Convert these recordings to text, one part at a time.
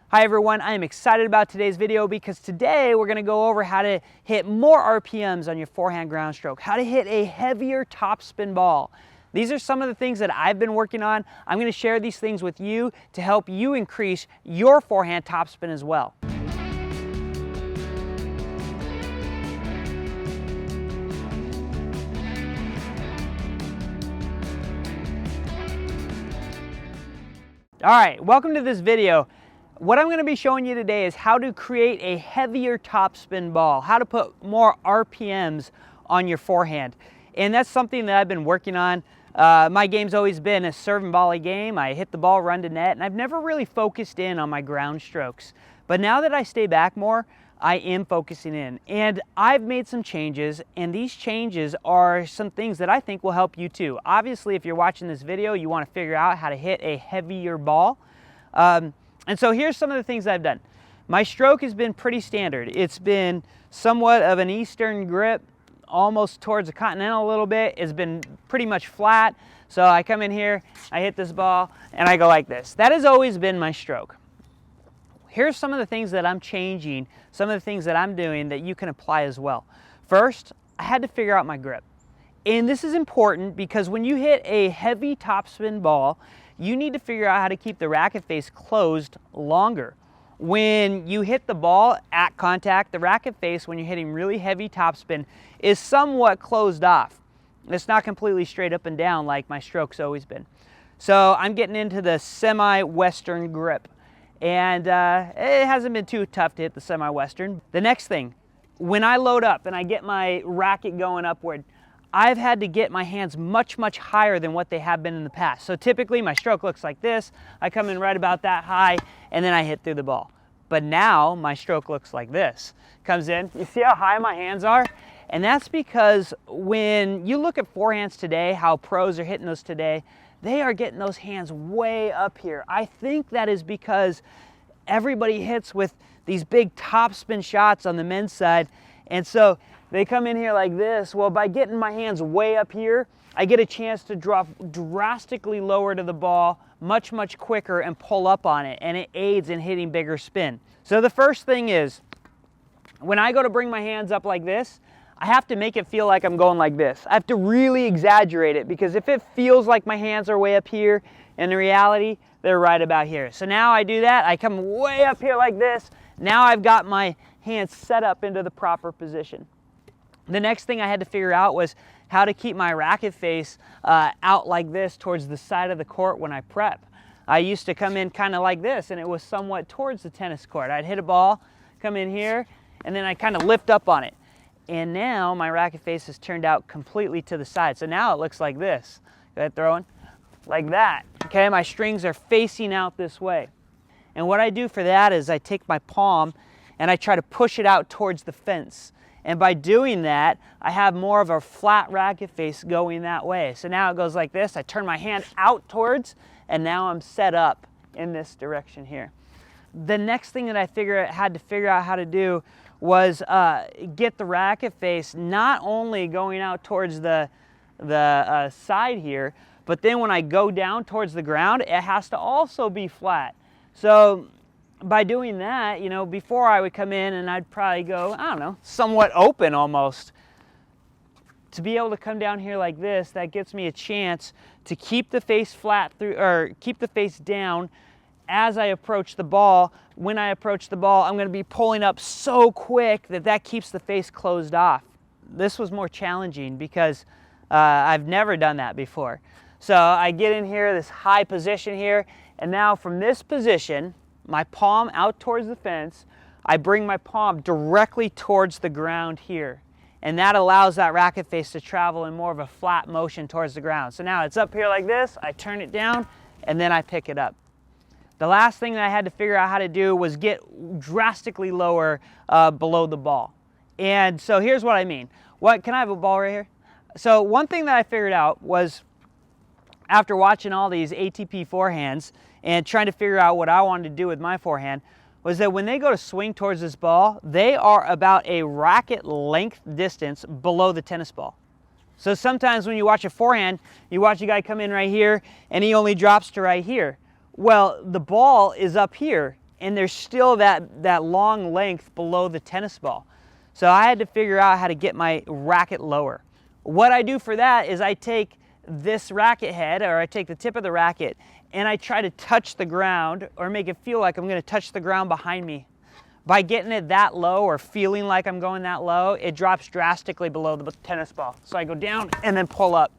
Hi everyone, I am excited about today's video because today we're going to go over how to hit more RPMs on your forehand ground stroke, how to hit a heavier topspin ball. These are some of the things that I've been working on. I'm going to share these things with you to help you increase your forehand topspin as well. All right, welcome to this video. What I'm going to be showing you today is how to create a heavier topspin ball, how to put more RPMs on your forehand. And that's something that I've been working on. My game's always been a serve and volley game. I hit the ball, run to net, and I've never really focused in on my ground strokes. But now that I stay back more, I am focusing in. And I've made some changes, and these changes are some things that I think will help you too. Obviously, if you're watching this video, you want to figure out how to hit a heavier ball. And so here's some of the things I've done. My stroke has been pretty standard. It's been somewhat of an Eastern grip, almost towards a continental a little bit. It's been pretty much flat. So I come in here, I hit this ball, and I go like this. That has always been my stroke. Here's some of the things that I'm changing, some of the things that I'm doing that you can apply as well. First, I had to figure out my grip. And this is important because when you hit a heavy topspin ball, you need to figure out how to keep the racket face closed longer. When you hit the ball at contact, the racket face, when you're hitting really heavy topspin, is somewhat closed off. It's not completely straight up and down like my stroke's always been. So I'm getting into the semi-western grip. And it hasn't been too tough to hit the semi-western. The next thing, when I load up and I get my racket going upward, I've had to get my hands much, much higher than what they have been in the past. So typically my stroke looks like this. I come in right about that high and then I hit through the ball. But now my stroke looks like this. Comes in, you see how high my hands are? And that's because when you look at forehands today, how pros are hitting those today, they are getting those hands way up here. I think that is because everybody hits with these big topspin shots on the men's side. And so they come in here like this. Well, by getting my hands way up here, I get a chance to drop drastically lower to the ball much, much quicker and pull up on it. And it aids in hitting bigger spin. So the first thing is, when I go to bring my hands up like this, I have to make it feel like I'm going like this. I have to really exaggerate it because if it feels like my hands are way up here, in reality, they're right about here. So now I do that. I come way up here like this. Now I've got my hands set up into the proper position. The next thing I had to figure out was how to keep my racket face out like this towards the side of the court when I prep. I used to come in kind of like this, and it was somewhat towards the tennis court. I'd hit a ball, come in here, and then I'd kind of lift up on it. And now my racket face has turned out completely to the side. So now it looks like this. Go ahead, throwing like that. Okay, my strings are facing out this way. And what I do for that is I take my palm and I try to push it out towards the fence. And by doing that, I have more of a flat racket face going that way. So now it goes like this. I turn my hand out towards, and now I'm set up in this direction here. The next thing that I had to figure out how to do was get the racket face not only going out towards the side here, but then when I go down towards the ground, it has to also be flat. So by doing that, you know, before I would come in and I'd probably go, I don't know, somewhat open almost. To be able to come down here like this, that gives me a chance to keep the face flat through, or keep the face down as I approach the ball. When I approach the ball, I'm going to be pulling up so quick that that keeps the face closed off. This was more challenging because I've never done that before. So I get in here, this high position here, and now from this position, my palm out towards the fence, I bring my palm directly towards the ground here. And that allows that racket face to travel in more of a flat motion towards the ground. So now it's up here like this, I turn it down, and then I pick it up. The last thing that I had to figure out how to do was get drastically lower below the ball. And so here's what I mean. Can I have a ball right here? So one thing that I figured out was, after watching all these ATP forehands and trying to figure out what I wanted to do with my forehand, was that when they go to swing towards this ball, they are about a racket length distance below the tennis ball. So sometimes when you watch a forehand, you watch a guy come in right here and he only drops to right here. Well, the ball is up here and there's still that long length below the tennis ball. So I had to figure out how to get my racket lower. What I do for that is I take this racket head, or I take the tip of the racket, and I try to touch the ground or make it feel like I'm going to touch the ground behind me. By getting it that low or feeling like I'm going that low, it drops drastically below the tennis ball. So I go down and then pull up.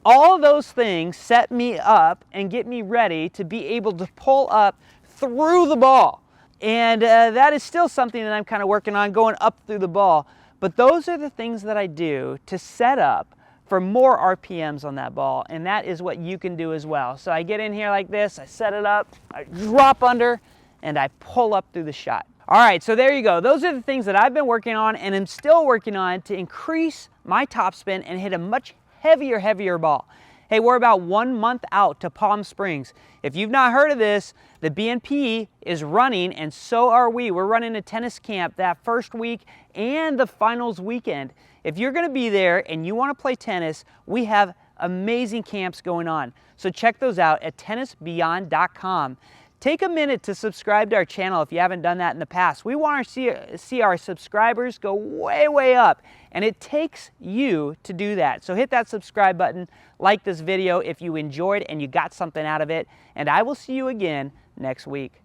All of those things set me up and get me ready to be able to pull up through the ball. And that is still something that I'm kind of working on, going up through the ball. But those are the things that I do to set up for more RPMs on that ball, and that is what you can do as well. So I get in here like this, I set it up, I drop under, and I pull up through the shot. All right, so there you go. Those are the things that I've been working on and am still working on to increase my topspin and hit a much heavier ball. Hey, we're about 1 month out to Palm Springs. If you've not heard of this, the BNP is running, and so are we. We're running a tennis camp that first week and the finals weekend. If you're gonna be there and you wanna play tennis, we have amazing camps going on. So check those out at tennisbeyond.com. Take a minute to subscribe to our channel if you haven't done that in the past. We want to see our subscribers go way up, and it takes you to do that. So hit that subscribe button, like this video if you enjoyed and you got something out of it, and I will see you again next week.